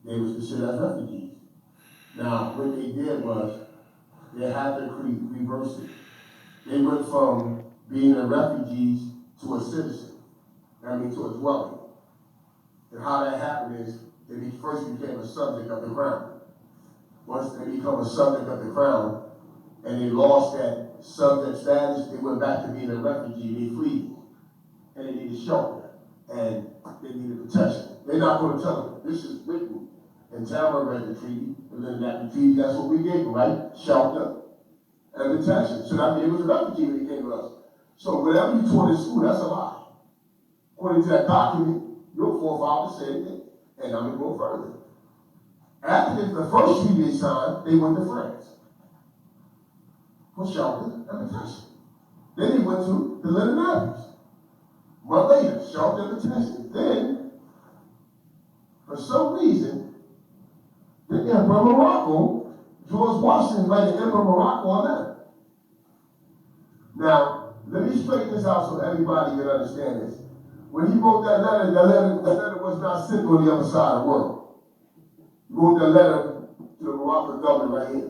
they was considered as refugees. Now, what they did was, they had to reverse it. They went from being a refugees to a citizen, to a dwelling. And how that happened is, they first became a subject of the crown. Once they become a subject of the crown, and they lost that subject status, they went back to being a refugee, they fled. And they needed shelter, and they needed protection. They're not going to tell them, this is written in Tamara read the treaty, and then that treaty, that's what we gave them, right? Shelter and protection. So that means it was a refugee when he came to us. So whatever you taught in school, that's a lie. According to that document, your forefathers said it, and I'm going to go further. After the first treaty they signed, they went to France for shelter and protection. Then they went to the Little Navies. Month later, shelter and protection. Then, for some reason, the Emperor of Morocco, George Washington, wrote the Emperor of Morocco a letter. Now, let me straighten this out so everybody can understand this. When he wrote that letter, the letter was not sent on the other side of the world. He wrote that letter to the Moroccan government right here.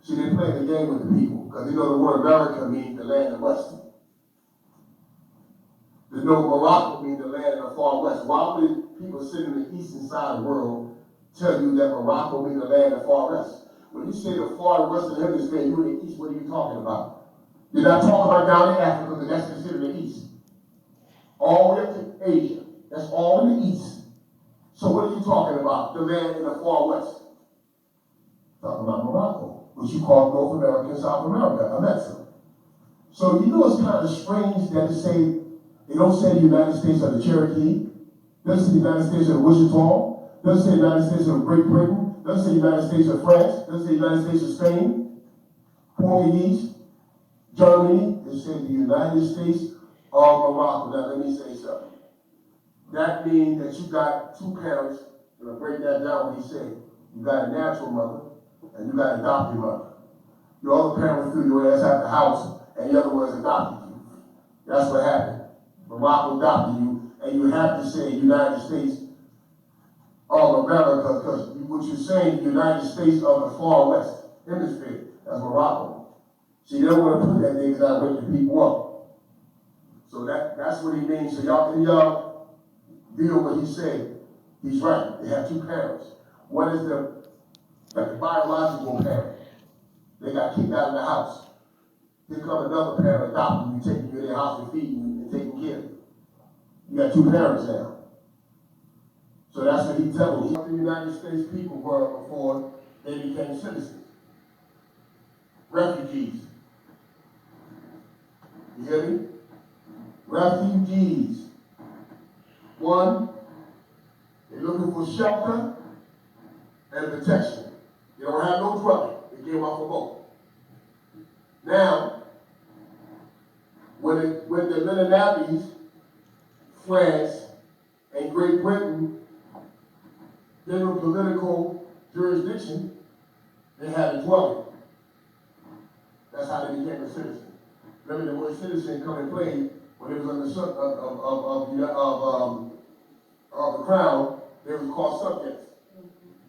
See, they playing the game with the people, because they know the word America means the land of West. They know Morocco means the land of the far west. Why would people sitting in the eastern side of the world tell you that Morocco means the land of the far west? When you say the far western hemisphere, you're in the east, what are you talking about? You're not talking about down in Africa, because that's considered the east. All the way up to Asia, that's all in the east. So what are you talking about? The land in the far west. Talking about Morocco, which you call North America and South America, America. So you know it's kind of strange that they don't say the United States of the Cherokee, doesn't say the United States of the Wichita, doesn't say the United States of Great Britain, doesn't say the United States of France, doesn't say the United States of Spain, Portuguese, Germany. It says the United States of Morocco. Now let me say something. That means that you got two parents. I'm going to break that down what he said. You got a natural mother and you got an adopted mother. Your other parent threw your ass out the house and the other ones adopted you. That's what happened. Morocco adopted you, and you have to say United States of America, because what you're saying, the United States of the far west hemisphere, that's Morocco. See, they don't want to put that there because I wake the people up. So that's what he means. So y'all deal with what he said. He's right. They have two parents. One is the biological parent. They got kicked out of the house. Here comes another parent adopting you, taking you in their house and feeding you and taking care of you. You got two parents now. So that's what he's telling you. What the United States people were before they became citizens. Refugees. You hear me? Refugees. One, they're looking for shelter and protection. They don't have no dwelling. They came off a boat. Now, when the Little Navies, France, and Great Britain gave them political jurisdiction, they had a dwelling. That's how they became a citizen. Remember the word citizen come and play when it was under of the crown, they was called subjects.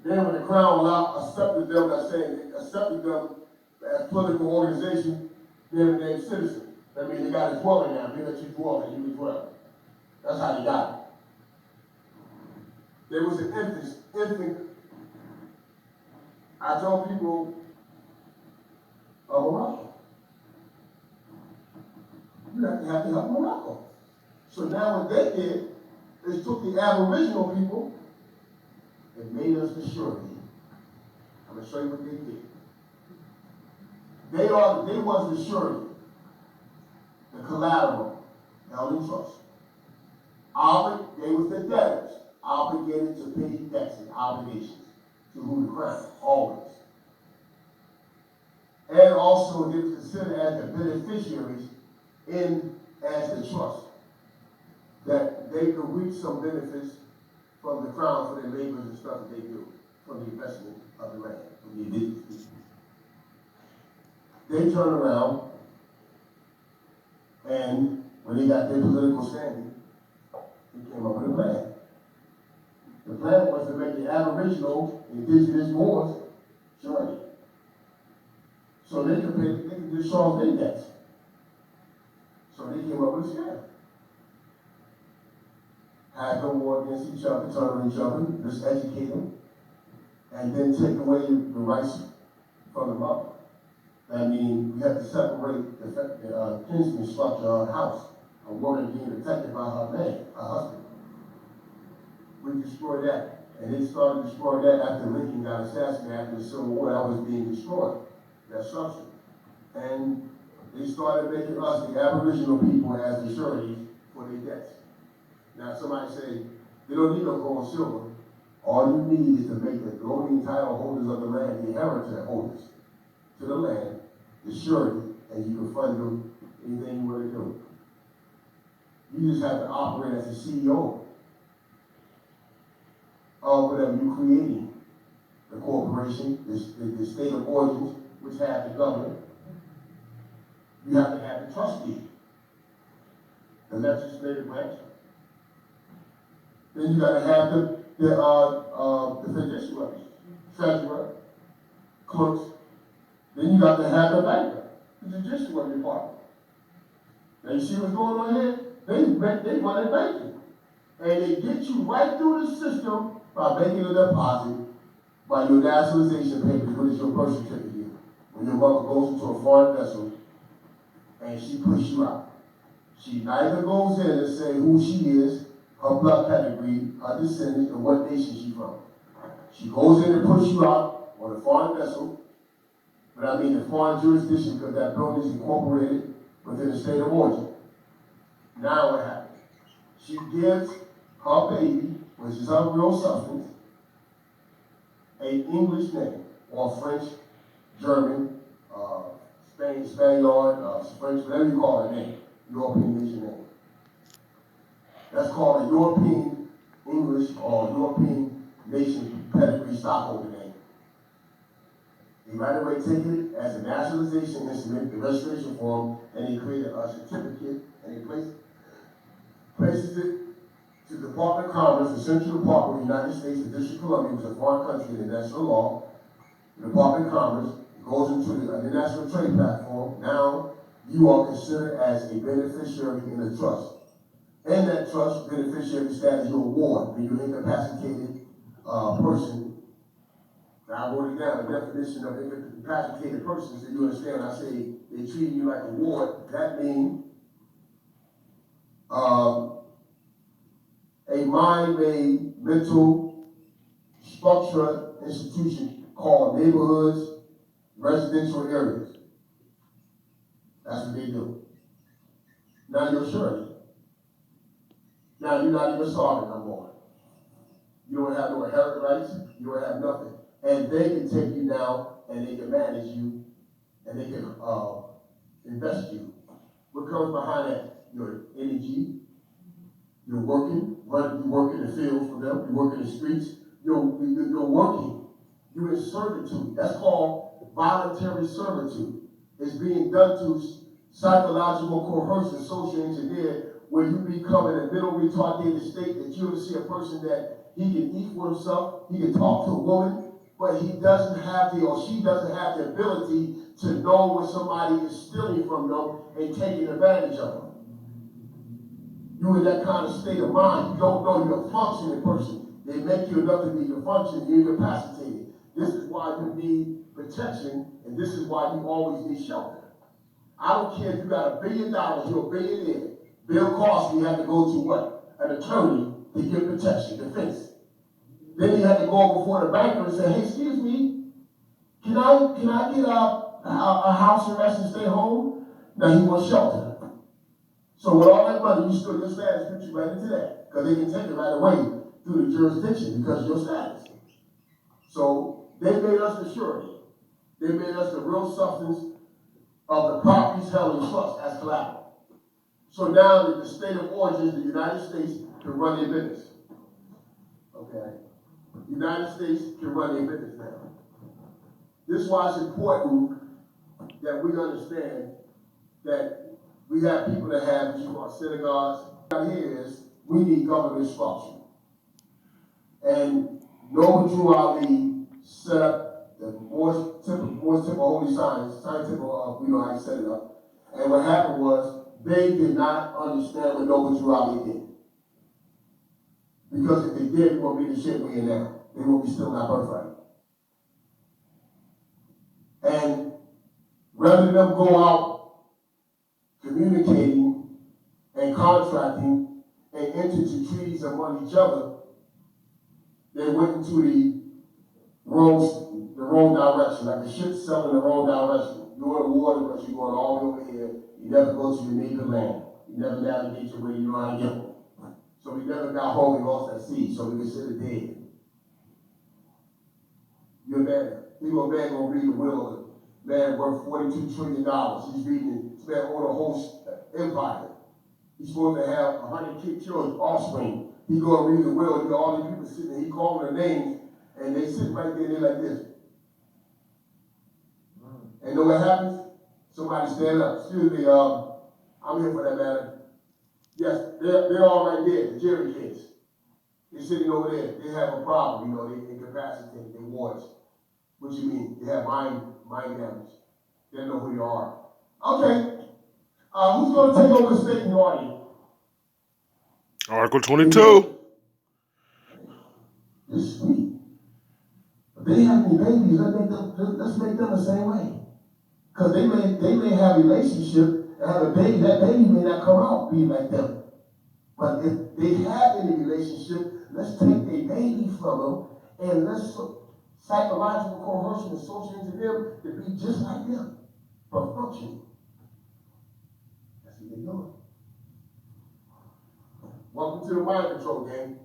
Then when the crown accepted them as political organization, they were named citizen. That means they got a dwelling now. They let you dwell and you dwell. That's how they got it. There was an infant. I told people of Morocco. You have to help Morocco. So now what they did is took the Aboriginal people and made us the surety. I'm going to show you what they did. They was the surety, the collateral, held in trust. They was the debtors, obligated to pay debts and obligations to who? The crown, always. And also they were considered as the beneficiaries as the trust, that they could reap some benefits from the crown for their labors and stuff that they do, from the investment of the land, from the indigenous people. They turned around, and when they got their political standing, they came up with a plan. The plan was to make the Aboriginal, Indigenous Moors, surety. So they could discharge their debts. So they came up with a scam. Had no war against each other, turn on each other, just educate them, and then take away the rights from the mother. That means we have to separate the kinsman structure of the house. A woman being protected by her man, her husband. We destroyed that. And they started destroying that after Lincoln got assassinated, after the Civil War. That was being destroyed, that structure. And they started making us, the Aboriginal people, as the sureties for their debts. Now somebody say, they don't need no gold and silver. All you need is to make the voting title holders of the land the inheritor holders to the land, the surety, and you can fund them anything you want to do. You just have to operate as a CEO of whatever you're creating. The corporation, the state of origins, which have the governor. You have to have the trustee, the legislative branch. Then you got to have the fiduciaries, treasurer, clerks. Then you got to have the banker, the judiciary department. Now you see what's going on here? They run a banking. And they get you right through the system by making a deposit by your nationalization papers, which is your birth certificate. When your mother goes into a foreign vessel and she puts you out. She neither goes in and say who she is, her blood pedigree, her descendants, and what nation she's from. She goes in and puts you out on a foreign vessel, but I mean the foreign jurisdiction because that building is incorporated within the state of origin. Now what happens? She gives her baby, which is her real substance, an English name, or French, German, Spaniard, French, whatever you call her name, European nation name. That's called a European English or European nation pedigree stockholder name. They right away take it as a nationalization instrument, the registration form, and they create a certificate, and they places it to the Department of Commerce, the Central Department of the United States, the District of Columbia, which is a foreign country in the national law. The Department of Commerce goes into the international trade platform. Now you are considered as a beneficiary in the trust. In that trust, beneficiary status, your award, when you're an incapacitated person. Now I wrote it down, the definition of incapacitated person, so you understand when I say they treat you like a ward, that means a mind-made mental structure institution called neighborhoods, residential areas. That's what they do. Now you're surety. Now you're not even sovereign no more. You don't have no inherent rights, you don't have nothing. And they can take you now and they can manage you and they can invest you. What comes behind that? Your energy. You're working, you work in the fields for them, you work in the streets, you're working. You're in servitude. That's called voluntary servitude. It's being done to psychological coercion, social engineer, where you become in a middle retarded state that you see a person that he can eat for himself, he can talk to a woman, but he doesn't have the, or she doesn't have the ability to know when somebody is stealing from them and taking advantage of them. You're in that kind of state of mind. You don't know you're a functioning person. They make you enough to be your function, you're incapacitated. This is why you need protection, and this is why you always need shelter. I don't care if you got $1 billion, you're a billionaire. Bill Cosby had to go to what? An attorney to get protection, defense. Then he had to go before the banker and say, hey, excuse me, can I get a house arrest and stay home? Now he wants shelter. So with all that money, you still your status puts you right into that. Because they can take it right away through the jurisdiction because of your status. So they made us the surety. They made us the real substance of the properties held in trust as collateral. So now that the state of origin is the United States can run their business. Okay? The United States can run their business now. This is why it's important that we understand that we have people that have what you call synagogues. Out here is we need government structure. And Noble Drew Ali set up the Moors Temple Holy Science Temple of, you know how he set it up. And what happened was, they did not understand what Noble Drew Ali did. Because if they did, we won't be the shit we in now. They won't be still in our birthright. And rather than them go out communicating and contracting and enter into treaties among each other, they went into the wrong direction, like a ship sailing the wrong direction. You're in the water, but you're going all the way over here. You never go to your native land. You never navigate your way, you know how to get home. So we never got home, we lost at sea, so we considered dead. You're mad. People man gonna read the will of a man worth $42 trillion. He's reading it. This man own a whole empire. He's supposed to have 100 children, offspring. He gonna read the will, you know, all these people sitting there, he calling their names, and they sit right there, and they're like this. And know what happens? Somebody stand up. Excuse me, I'm here for that matter. Yes, they're all right there, the Jerry kids. They're sitting over there. They have a problem, you know, they incapacitated, they wards. What you mean? They have mind damage. They don't know who you are. Okay. Who's going to take over the state in the audience? Article 22. It's sweet. But they have any babies, let's make them the same way. Because they may have a relationship and have a baby. That baby may not come out be like them. But if they have any relationship, let's take a baby from them and let's psychological coercion and social engineer to be just like them, but function. That's what they're doing. Welcome to the mind control game.